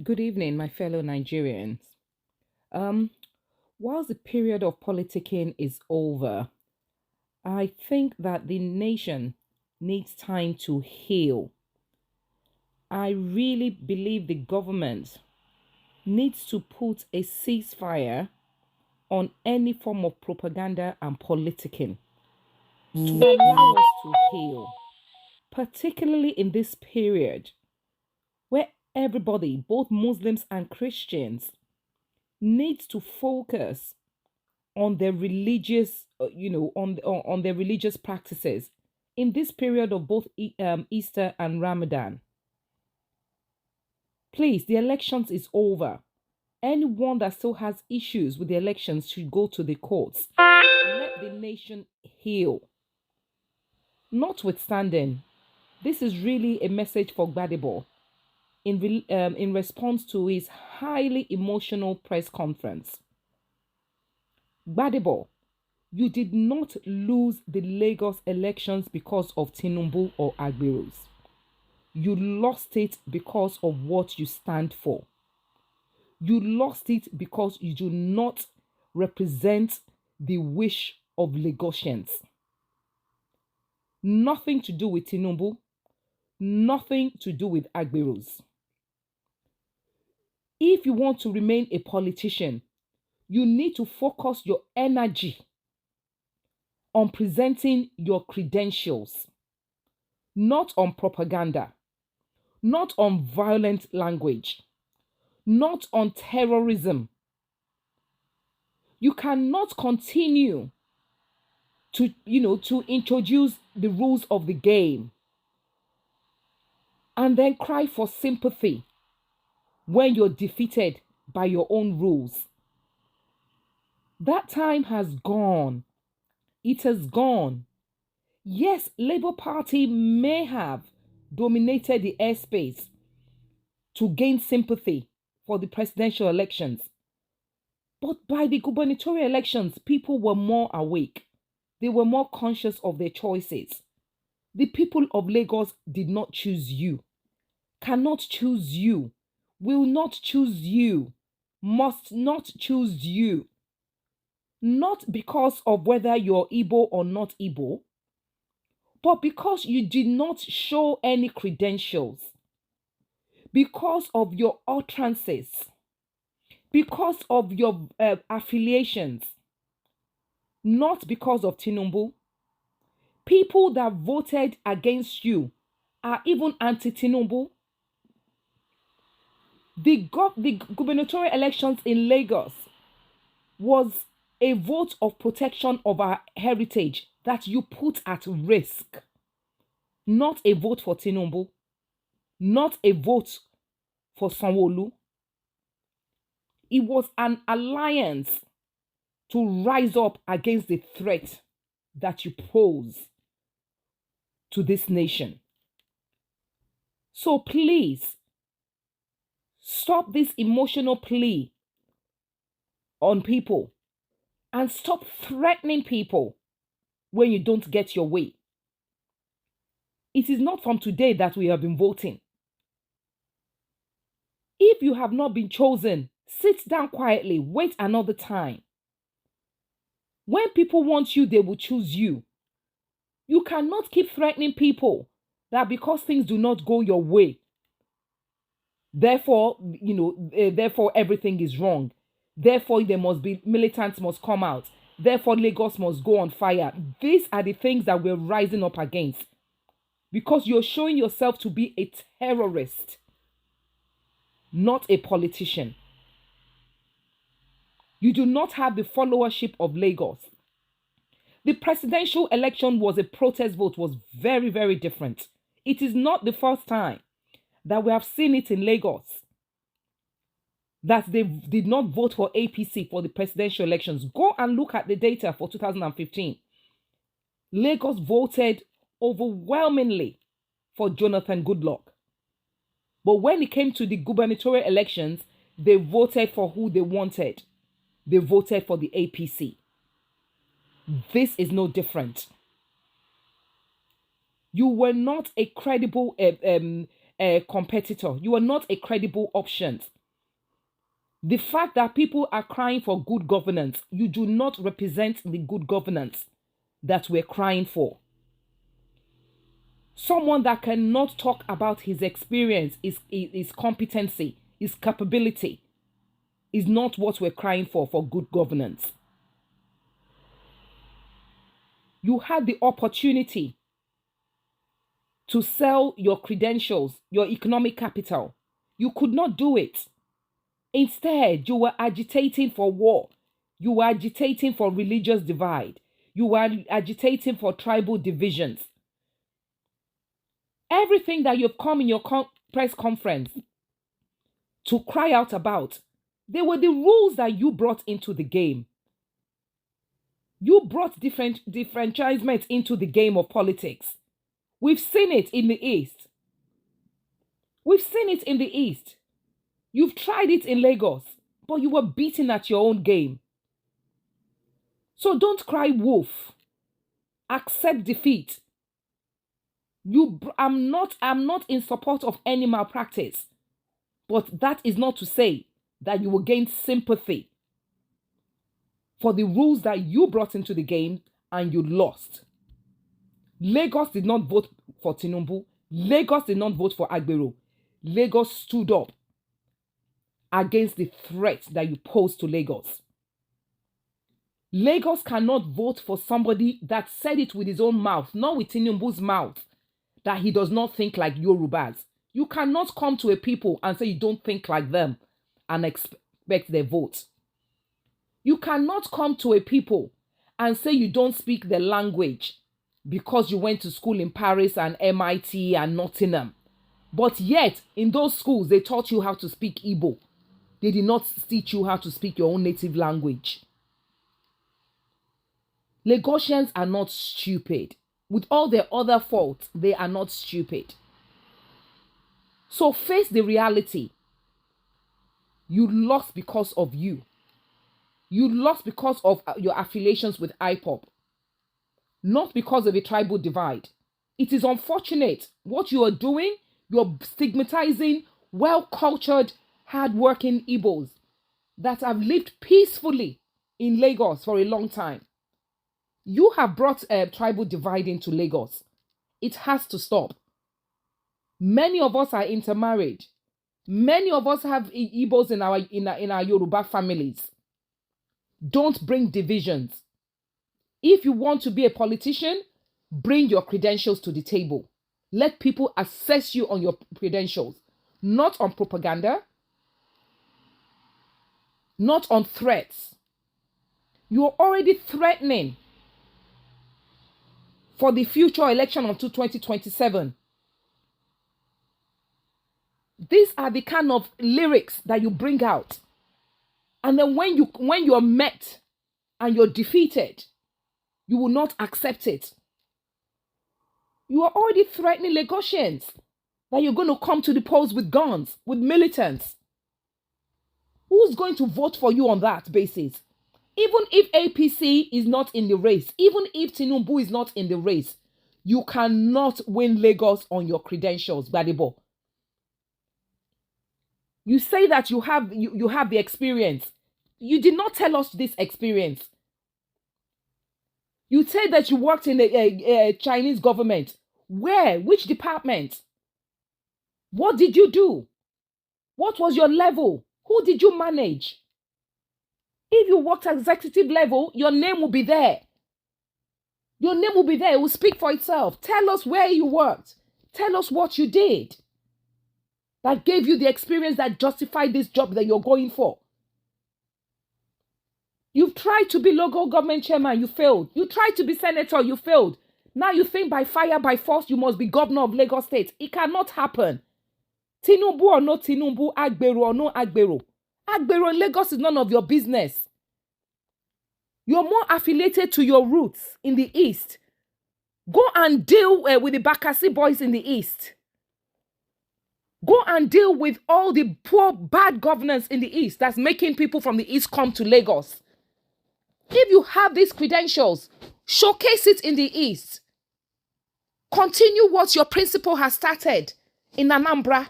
Good evening, my fellow Nigerians. Um, whilst the period of politicking is over, I think that the nation needs time to heal. I really believe the government needs to put a ceasefire on any form of propaganda and politicking to allow us to heal, particularly in this period where everybody, both Muslims and Christians, needs to focus on their religious, on their religious practices in this period of both Easter and Ramadan. Please, the elections is over. Anyone that still has issues with the elections should go to the courts. Let the nation heal. Notwithstanding, this is really a message for Gbadebo in response to his highly emotional press conference. Gbadebo, you did not lose the Lagos elections because of Tinubu or Agberos. You lost it because of what you stand for. You lost it because you do not represent the wish of Lagosians. Nothing to do with Tinubu, nothing to do with Agberos. If you want to remain a politician, you need to focus your energy on presenting your credentials, not on propaganda, not on violent language, not on terrorism. You cannot continue to introduce the rules of the game and then cry for sympathy when you're defeated by your own rules. That time has gone. It has gone. Yes, Labour Party may have dominated the airspace to gain sympathy for the presidential elections. But by the gubernatorial elections, people were more awake. They were more conscious of their choices. The people of Lagos did not choose you, cannot choose you, will not choose you, must not choose you. Not because of whether you're Igbo or not Igbo, but because you did not show any credentials, because of your utterances, because of your affiliations, not because of Tinubu. People that voted against you are even anti-Tinubu. The gubernatorial elections in Lagos was a vote of protection of our heritage that you put at risk. Not a vote for Tinubu, not a vote for Sanwo-Olu. It was an alliance to rise up against the threat that you pose to this nation. So please, stop this emotional plea on people and stop threatening people when you don't get your way. It is not from today that we have been voting. If you have not been chosen, sit down quietly, wait another time. When people want you, they will choose you. You cannot keep threatening people that because things do not go your way, therefore, therefore everything is wrong. Therefore, militants must come out. Therefore, Lagos must go on fire. These are the things that we're rising up against because you're showing yourself to be a terrorist, not a politician. You do not have the followership of Lagos. The presidential election was a protest vote, was very, very different. It is not the first time that we have seen it in Lagos, that they did not vote for APC for the presidential elections. Go and look at the data for 2015. Lagos voted overwhelmingly for Jonathan Goodluck. But when it came to the gubernatorial elections, they voted for who they wanted. They voted for the APC. This is no different. You were not a credible competitor. You are not a credible option. The fact that people are crying for good governance, you do not represent the good governance that we're crying for. Someone that cannot talk about his experience, his competency, his capability, is not what we're crying for good governance. You had the opportunity to sell your credentials, your economic capital. You could not do it. Instead, you were agitating for war. You were agitating for religious divide. You were agitating for tribal divisions. Everything that you've come in your press conference to cry out about, they were the rules that you brought into the game. You brought differentiation into the game of politics. We've seen it in the East. We've seen it in the East. You've tried it in Lagos, but you were beaten at your own game. So don't cry wolf. Accept defeat. I'm not in support of any malpractice, but that is not to say that you will gain sympathy for the rules that you brought into the game and you lost. Lagos did not vote for Tinubu. Lagos did not vote for Gbadebo. Lagos stood up against the threat that you posed to Lagos. Lagos cannot vote for somebody that said it with his own mouth, not with Tinubu's mouth, that he does not think like Yorubas. You cannot come to a people and say you don't think like them and expect their vote. You cannot come to a people and say you don't speak their language because you went to school in Paris and MIT and Nottingham. But yet, in those schools, they taught you how to speak Igbo. They did not teach you how to speak your own native language. Lagosians are not stupid. With all their other faults, they are not stupid. So face the reality. You lost because of you. You lost because of your affiliations with IPOP. Not because of a tribal divide. It is unfortunate what you are doing. You're stigmatizing well-cultured, hard-working Igbos that have lived peacefully in Lagos for a long time. You have brought tribal divide into Lagos. It has to stop. Many of us are intermarried. Many of us have Igbos in our Yoruba families. Don't bring divisions. If you want to be a politician, bring your credentials to the table. Let people assess you on your credentials, not on propaganda, not on threats. You're already threatening for the future election of 2027. These are the kind of lyrics that you bring out. And then when you're met and you're defeated, you will not accept it. You are already threatening Lagosians that you're going to come to the polls with guns, with militants. Who's going to vote for you on that basis? Even if APC is not in the race, even if Tinubu is not in the race, you cannot win Lagos on your credentials, Gbadebo. You say that you have the experience. You did not tell us this experience. You say that you worked in the Chinese government. Where? Which department? What did you do? What was your level? Who did you manage? If you worked at executive level, your name will be there. Your name will be there. It will speak for itself. Tell us where you worked. Tell us what you did that gave you the experience that justified this job that you're going for. You've tried to be local government chairman, you failed. You tried to be senator, you failed. Now you think by fire, by force, you must be governor of Lagos State. It cannot happen. Tinubu or no Tinubu, Gbadebo or no Gbadebo. Gbadebo in Lagos is none of your business. You're more affiliated to your roots in the East. Go and deal with the Bakassi boys in the East. Go and deal with all the poor, bad governance in the East that's making people from the East come to Lagos. If you have these credentials, showcase it in the East. Continue what your principal has started in Anambra.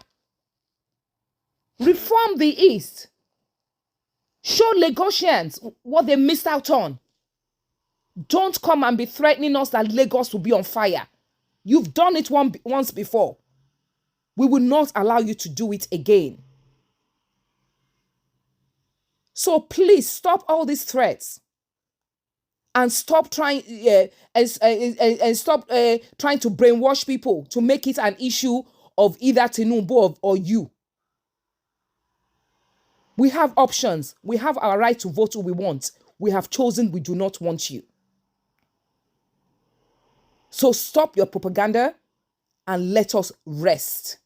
Reform the East. Show Lagosians what they missed out on. Don't come and be threatening us that Lagos will be on fire. You've done it once before. We will not allow you to do it again. So please stop all these threats and stop trying and stop trying to brainwash people to make it an issue of either Tinubu or you. We have options. We have our right to vote who we want. We have chosen we do not want you. So stop your propaganda and let us rest.